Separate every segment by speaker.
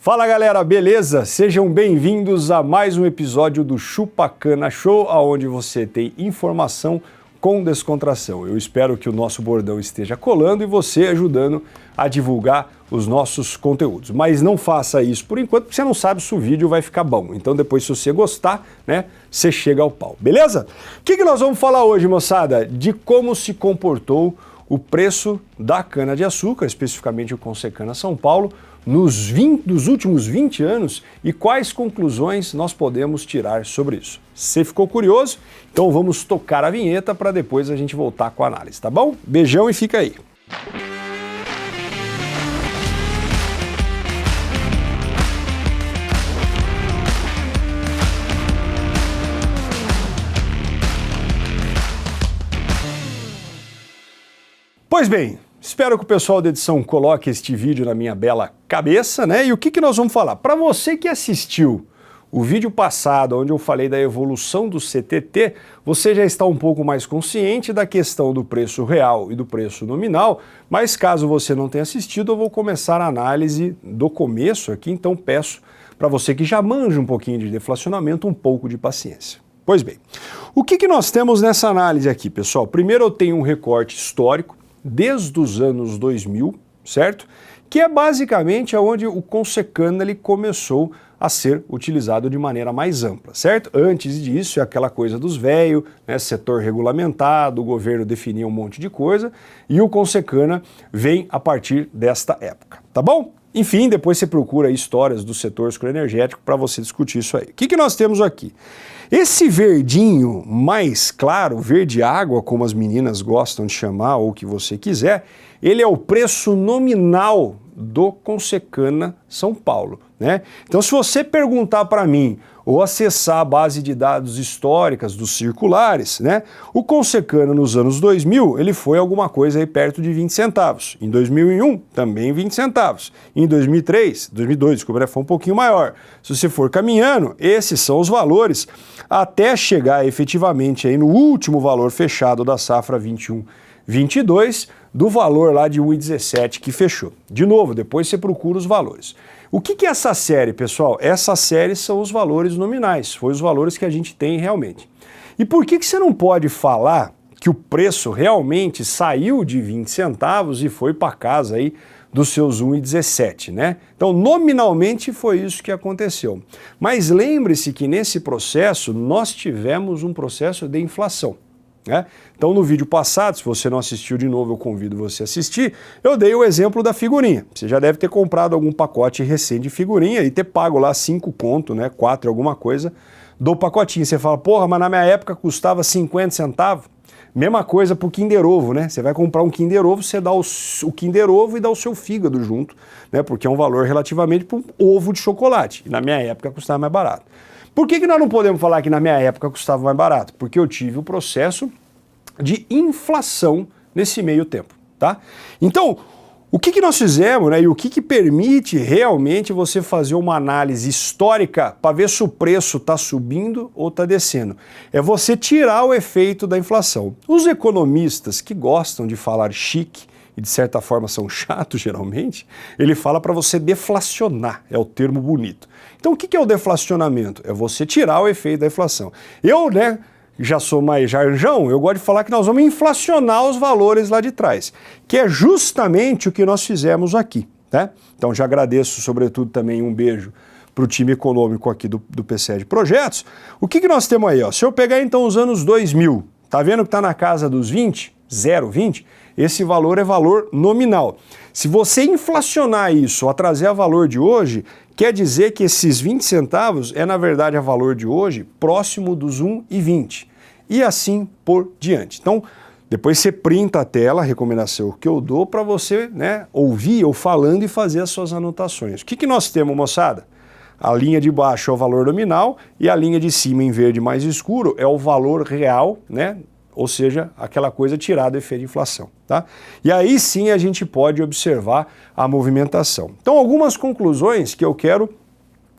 Speaker 1: Fala galera, beleza? Sejam bem-vindos a mais um episódio do Chupa Cana Show, onde você tem informação com descontração. Eu espero que o nosso bordão esteja colando e você ajudando a divulgar os nossos conteúdos. Mas não faça isso por enquanto, porque você não sabe se o vídeo vai ficar bom. Então depois, se você gostar, né, você chega ao pau, beleza? O que nós vamos falar hoje, moçada? De como se comportou o preço da cana-de-açúcar, especificamente o Consecana São Paulo, nos últimos 20 anos e quais conclusões nós podemos tirar sobre isso. Você ficou curioso? Então vamos tocar a vinheta para depois a gente voltar com a análise, tá bom? Beijão e fica aí. Pois bem, espero que o pessoal da edição coloque este vídeo na minha bela cabeça, né? E o que nós vamos falar? Para você que assistiu o vídeo passado, onde eu falei da evolução do CTT, você já está um pouco mais consciente da questão do preço real e do preço nominal, mas caso você não tenha assistido, eu vou começar a análise do começo aqui, então peço para você que já manja um pouquinho de deflacionamento, um pouco de paciência. Pois bem, o que nós temos nessa análise aqui, pessoal? Primeiro eu tenho um recorte histórico, desde os anos 2000, certo? Que é basicamente onde o Consecana ele começou a ser utilizado de maneira mais ampla, certo? Antes disso é aquela coisa dos velhos, né, setor regulamentado, o governo definia um monte de coisa e o Consecana vem a partir desta época, tá bom? Enfim, depois você procura histórias do setor escroenergético para você discutir isso aí. O que nós temos aqui? Esse verdinho mais claro, verde água, como as meninas gostam de chamar, ou o que você quiser, ele é o preço nominal do Consecana São Paulo, né? Então, se você perguntar para mim ou acessar a base de dados históricas dos circulares, né? O Consecana nos anos 2000, ele foi alguma coisa aí perto de 20 centavos. Em 2001, também 20 centavos. Em 2003, 2002, desculpa, foi um pouquinho maior. Se você for caminhando, esses são os valores até chegar efetivamente aí no último valor fechado da safra 21-22, do valor lá de 1,17 que fechou. De novo, depois você procura os valores. O que é essa série, pessoal? Essa série são os valores nominais, foi os valores que a gente tem realmente. E por que você não pode falar que o preço realmente saiu de 20 centavos e foi para casa aí dos seus 1,17, né? Então, nominalmente foi isso que aconteceu. Mas lembre-se que nesse processo nós tivemos um processo de inflação. Então no vídeo passado, se você não assistiu de novo, eu convido você a assistir, eu dei o exemplo da figurinha. Você já deve ter comprado algum pacote recente de figurinha e ter pago lá 5 conto, né, 4 alguma coisa do pacotinho. Você fala, porra, mas na minha época custava 50 centavos. Mesma coisa pro Kinder Ovo, né? Você vai comprar um Kinder Ovo, você dá o Kinder Ovo e dá o seu fígado junto, né? Porque é um valor relativamente para um ovo de chocolate. E na minha época custava mais barato. Por que nós não podemos falar que na minha época custava mais barato? Porque eu tive o processo de inflação nesse meio tempo, tá? Então, o que nós fizemos, né, e o que permite realmente você fazer uma análise histórica para ver se o preço está subindo ou está descendo? É você tirar o efeito da inflação. Os economistas que gostam de falar chique, e de certa forma são chatos geralmente, ele fala para você deflacionar, é o termo bonito. Então o que é o deflacionamento? É você tirar o efeito da inflação. Eu, né, já sou mais jarjão, eu gosto de falar que nós vamos inflacionar os valores lá de trás, que é justamente o que nós fizemos aqui, né? Então já agradeço sobretudo também um beijo para o time econômico aqui do PCE de Projetos. O que nós temos aí? Ó? Se eu pegar então os anos 2000, tá vendo que está na casa dos 20, 0,20? Esse valor é valor nominal. Se você inflacionar isso a trazer a valor de hoje, quer dizer que esses 20 centavos é, na verdade, a valor de hoje próximo dos 1,20. E assim por diante. Então, depois você printa a tela, a recomendação que eu dou para você, né, ouvir eu falando e fazer as suas anotações. O que nós temos, moçada? A linha de baixo é o valor nominal e a linha de cima em verde mais escuro é o valor real, né? Ou seja, aquela coisa tirada do efeito de inflação, tá? E aí sim a gente pode observar a movimentação. Então, algumas conclusões que eu quero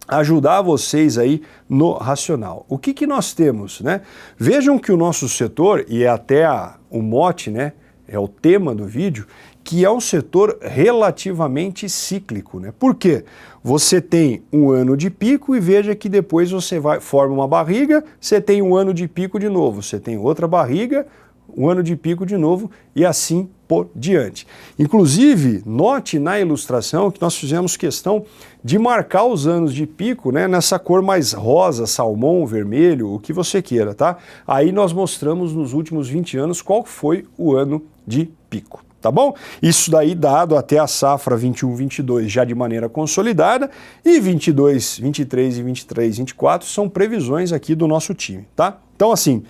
Speaker 1: ajudar vocês aí no racional. O que nós temos, né? Vejam que o nosso setor, e é até o mote, né? É o tema do vídeo, que é um setor relativamente cíclico, né? Por quê? Você tem um ano de pico e veja que depois você forma uma barriga, você tem um ano de pico de novo, você tem outra barriga, um ano de pico de novo e assim por diante. Inclusive, note na ilustração que nós fizemos questão de marcar os anos de pico, né, nessa cor mais rosa, salmão, vermelho, o que você queira, tá? Aí nós mostramos nos últimos 20 anos qual foi o ano de pico. Tá bom? Isso daí dado até a safra 21-22 já de maneira consolidada e 22, 23 e 23, 24 são previsões aqui do nosso time, tá? Então assim,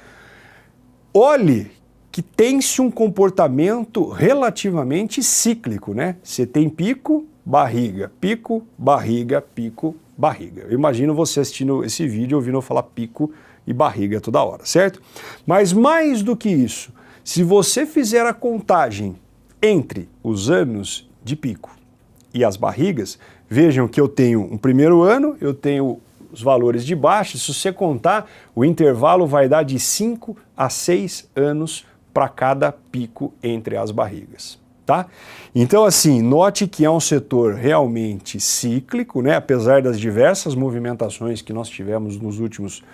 Speaker 1: olhe que tem-se um comportamento relativamente cíclico, né? Você tem pico, barriga, pico, barriga, pico, barriga. Eu imagino você assistindo esse vídeo ouvindo eu falar pico e barriga toda hora, certo? Mas mais do que isso, se você fizer a contagem entre os anos de pico e as barrigas, vejam que eu tenho um primeiro ano, eu tenho os valores de baixa, se você contar, o intervalo vai dar de 5 a 6 anos para cada pico entre as barrigas, tá? Então assim, note que é um setor realmente cíclico, né? Apesar das diversas movimentações que nós tivemos nos últimos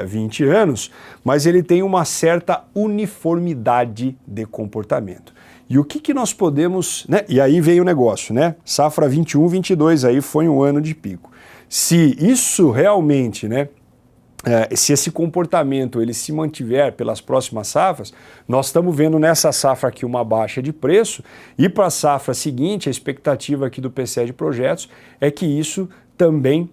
Speaker 1: 20 anos, mas ele tem uma certa uniformidade de comportamento. E o que nós podemos, né? E aí vem o negócio, né? Safra 21-22 aí foi um ano de pico. Se isso realmente, né? Se esse comportamento ele se mantiver pelas próximas safras, nós estamos vendo nessa safra aqui uma baixa de preço e para a safra seguinte, a expectativa aqui do PCE de projetos é que isso também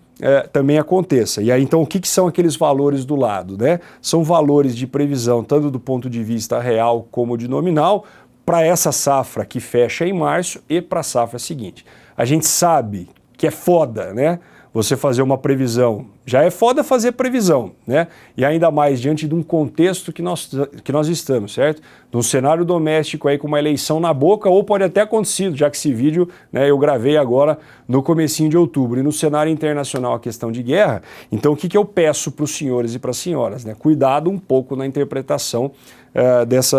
Speaker 1: aconteça. E aí então o que são aqueles valores do lado, né? São valores de previsão tanto do ponto de vista real como de nominal para essa safra que fecha em março e para a safra seguinte. A gente sabe que é foda, né? Você fazer uma previsão, já é foda fazer previsão, né? E ainda mais diante de um contexto que nós estamos, certo? De um cenário doméstico aí com uma eleição na boca, ou pode até acontecido, já que esse vídeo, né, eu gravei agora no comecinho de outubro. E no cenário internacional a questão de guerra, então o que eu peço para os senhores e para as senhoras, né? Cuidado um pouco na interpretação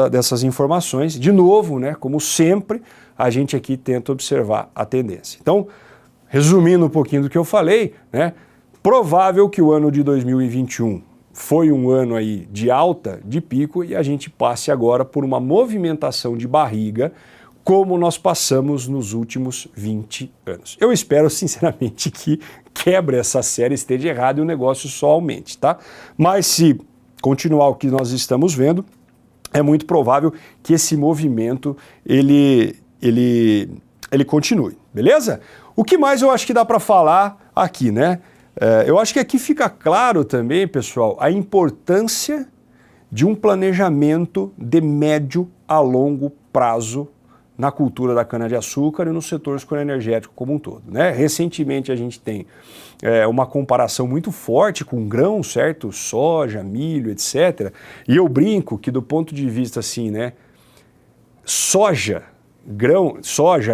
Speaker 1: dessas informações. De novo, né, como sempre, a gente aqui tenta observar a tendência. Então, resumindo um pouquinho do que eu falei, né, provável que o ano de 2021 foi um ano aí de alta, de pico, e a gente passe agora por uma movimentação de barriga, como nós passamos nos últimos 20 anos. Eu espero, sinceramente, que quebre essa série, esteja errado e o negócio só aumente, tá? Mas se continuar o que nós estamos vendo, é muito provável que esse movimento ele continue, beleza? O que mais eu acho que dá para falar aqui, né? Eu acho que aqui fica claro também, pessoal, a importância de um planejamento de médio a longo prazo na cultura da cana-de-açúcar e no setor escuro-energético como um todo, né? Recentemente a gente tem uma comparação muito forte com grão, certo? Soja, milho, etc. E eu brinco que do ponto de vista assim, né? Soja,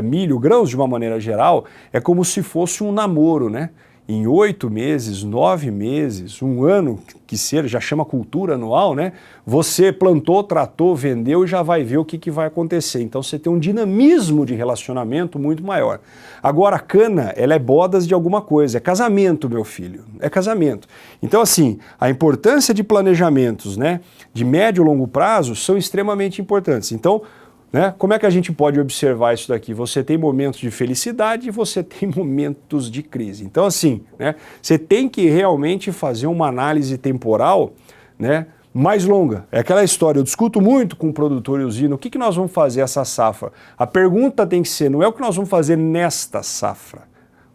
Speaker 1: milho, grãos de uma maneira geral, é como se fosse um namoro, né? Em 8 meses, 9 meses, um ano que seja, já chama cultura anual, né? Você plantou, tratou, vendeu e já vai ver o que vai acontecer. Então você tem um dinamismo de relacionamento muito maior. Agora a cana, ela é bodas de alguma coisa, é casamento, meu filho, é casamento. Então assim, a importância de planejamentos, né, de médio e longo prazo são extremamente importantes. Então, né? Como é que a gente pode observar isso daqui? Você tem momentos de felicidade e você tem momentos de crise. Então assim, né, você tem que realmente fazer uma análise temporal, né, mais longa. É aquela história, eu discuto muito com o produtor e usina, o que nós vamos fazer essa safra? A pergunta tem que ser, não é o que nós vamos fazer nesta safra.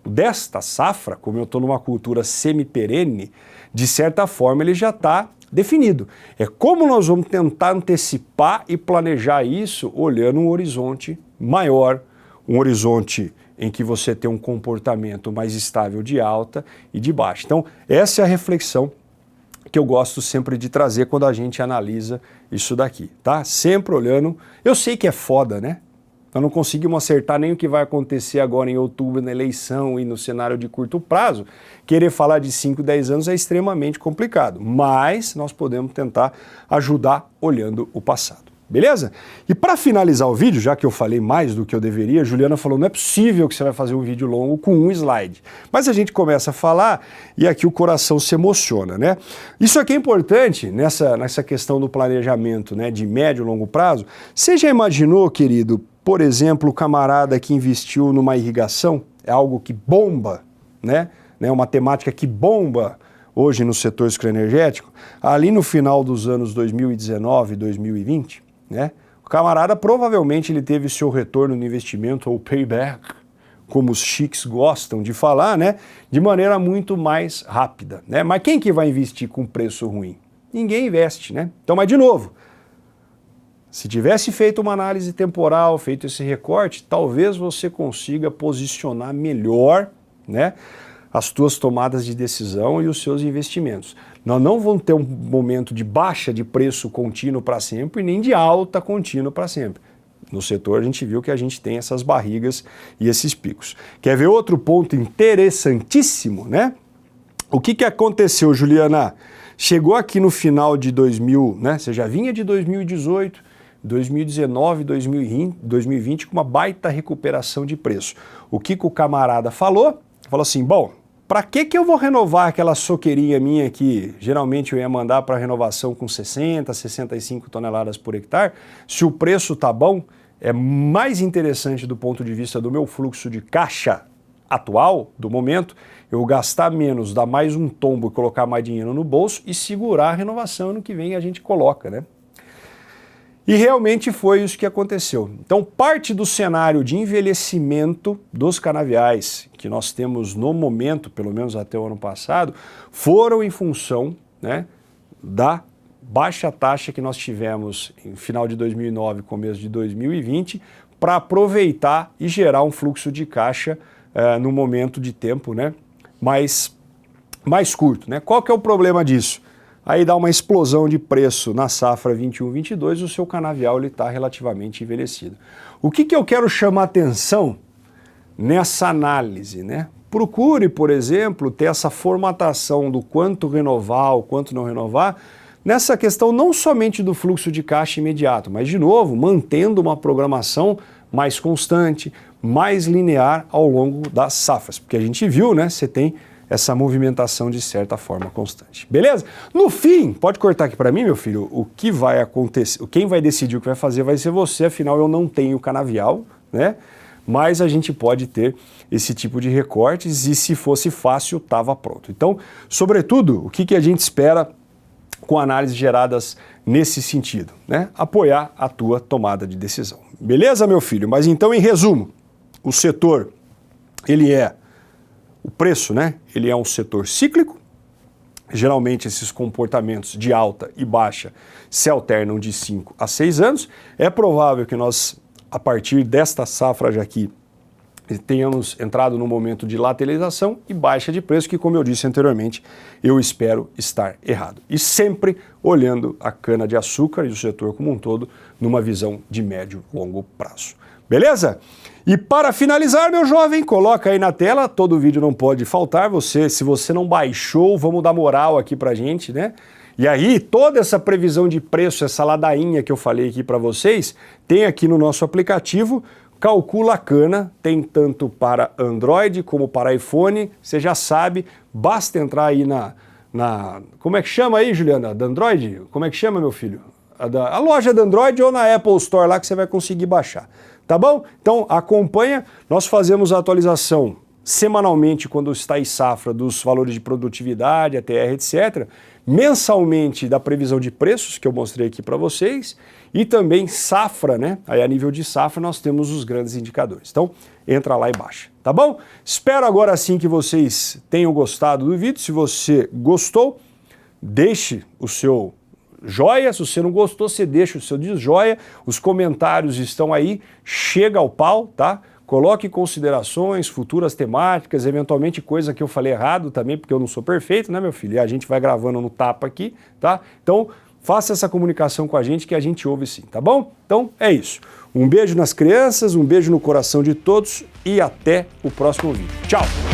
Speaker 1: Desta safra, como eu estou numa cultura semi-perene, de certa forma ele já está definido. É como nós vamos tentar antecipar e planejar isso olhando um horizonte maior, um horizonte em que você tem um comportamento mais estável de alta e de baixa. Então, essa é a reflexão que eu gosto sempre de trazer quando a gente analisa isso daqui, tá? Sempre olhando, eu sei que é foda, né? Nós não conseguimos acertar nem o que vai acontecer agora em outubro na eleição e no cenário de curto prazo. Querer falar de 5, 10 anos é extremamente complicado, mas nós podemos tentar ajudar olhando o passado. Beleza? E para finalizar o vídeo, já que eu falei mais do que eu deveria, a Juliana falou, não é possível que você vai fazer um vídeo longo com um slide. Mas a gente começa a falar e aqui o coração se emociona, né? Isso aqui é importante nessa questão do planejamento, né, de médio e longo prazo. Você já imaginou, querido, por exemplo, o camarada que investiu numa irrigação? É algo que bomba, né? Uma temática que bomba hoje no setor sucroenergético. Ali no final dos anos 2019 e 2020, né? O camarada provavelmente ele teve seu retorno no investimento ou payback, como os chiques gostam de falar, né? De maneira muito mais rápida, né? Mas quem que vai investir com preço ruim? Ninguém investe, né? Então, mas de novo, se tivesse feito uma análise temporal, feito esse recorte, talvez você consiga posicionar melhor, né, as tuas tomadas de decisão e os seus investimentos. Nós não vamos ter um momento de baixa de preço contínuo para sempre, nem de alta contínua para sempre. No setor a gente viu que a gente tem essas barrigas e esses picos. Quer ver outro ponto interessantíssimo, né? O que aconteceu, Juliana? Chegou aqui no final de 2000, né? Você já vinha de 2018, 2019, 2020 com uma baita recuperação de preço. O que o camarada falou? Falou assim, bom, para que eu vou renovar aquela soqueirinha minha que geralmente eu ia mandar para renovação com 60, 65 toneladas por hectare, se o preço tá bom, é mais interessante do ponto de vista do meu fluxo de caixa atual, do momento, eu gastar menos, dar mais um tombo e colocar mais dinheiro no bolso e segurar a renovação ano que vem a gente coloca, né? E realmente foi isso que aconteceu. Então, parte do cenário de envelhecimento dos canaviais que nós temos no momento, pelo menos até o ano passado, foram em função, né, da baixa taxa que nós tivemos em final de 2009, começo de 2020, para aproveitar e gerar um fluxo de caixa no momento de tempo, né, mais curto, né? Qual que é o problema disso? Aí dá uma explosão de preço na safra 21-22 e o seu canavial está relativamente envelhecido. O que eu quero chamar atenção nessa análise, né? Procure, por exemplo, ter essa formatação do quanto renovar, o quanto não renovar, nessa questão não somente do fluxo de caixa imediato, mas, de novo, mantendo uma programação mais constante, mais linear ao longo das safras. Porque a gente viu, né? Você tem essa movimentação de certa forma constante. Beleza? No fim, pode cortar aqui para mim, meu filho, o que vai acontecer, quem vai decidir o que vai fazer vai ser você, afinal eu não tenho canavial, né? Mas a gente pode ter esse tipo de recortes e se fosse fácil, estava pronto. Então, sobretudo, o que a gente espera com análises geradas nesse sentido, né? Apoiar a tua tomada de decisão. Beleza, meu filho? Mas então, em resumo, o setor, o preço, né? Ele é um setor cíclico. Geralmente esses comportamentos de alta e baixa se alternam de 5 a 6 anos. É provável que nós, a partir desta safra já aqui, tenhamos entrado num momento de lateralização e baixa de preço, que, como eu disse anteriormente, eu espero estar errado. E sempre olhando a cana-de-açúcar e o setor como um todo numa visão de médio e longo prazo. Beleza? E para finalizar, meu jovem, coloca aí na tela, todo vídeo não pode faltar, se você não baixou, vamos dar moral aqui pra gente, né? E aí, toda essa previsão de preço, essa ladainha que eu falei aqui para vocês, tem aqui no nosso aplicativo, calcula a cana, tem tanto para Android como para iPhone, você já sabe, basta entrar aí como é que chama aí, Juliana, da Android? Como é que chama, meu filho? A loja da Android ou na Apple Store lá que você vai conseguir baixar. Tá bom? Então acompanha, nós fazemos a atualização semanalmente quando está em safra dos valores de produtividade, ATR, etc. Mensalmente da previsão de preços que eu mostrei aqui para vocês e também safra, né? Aí a nível de safra nós temos os grandes indicadores. Então entra lá e baixa, tá bom? Espero agora sim que vocês tenham gostado do vídeo. Se você gostou, deixe o seu joia, se você não gostou, você deixa o seu desjoia, os comentários estão aí, chega ao pau, tá? Coloque considerações, futuras temáticas, eventualmente coisa que eu falei errado também, porque eu não sou perfeito, né, meu filho? E a gente vai gravando no tapa aqui, tá? Então, faça essa comunicação com a gente que a gente ouve sim, tá bom? Então, é isso. Um beijo nas crianças, um beijo no coração de todos e até o próximo vídeo. Tchau!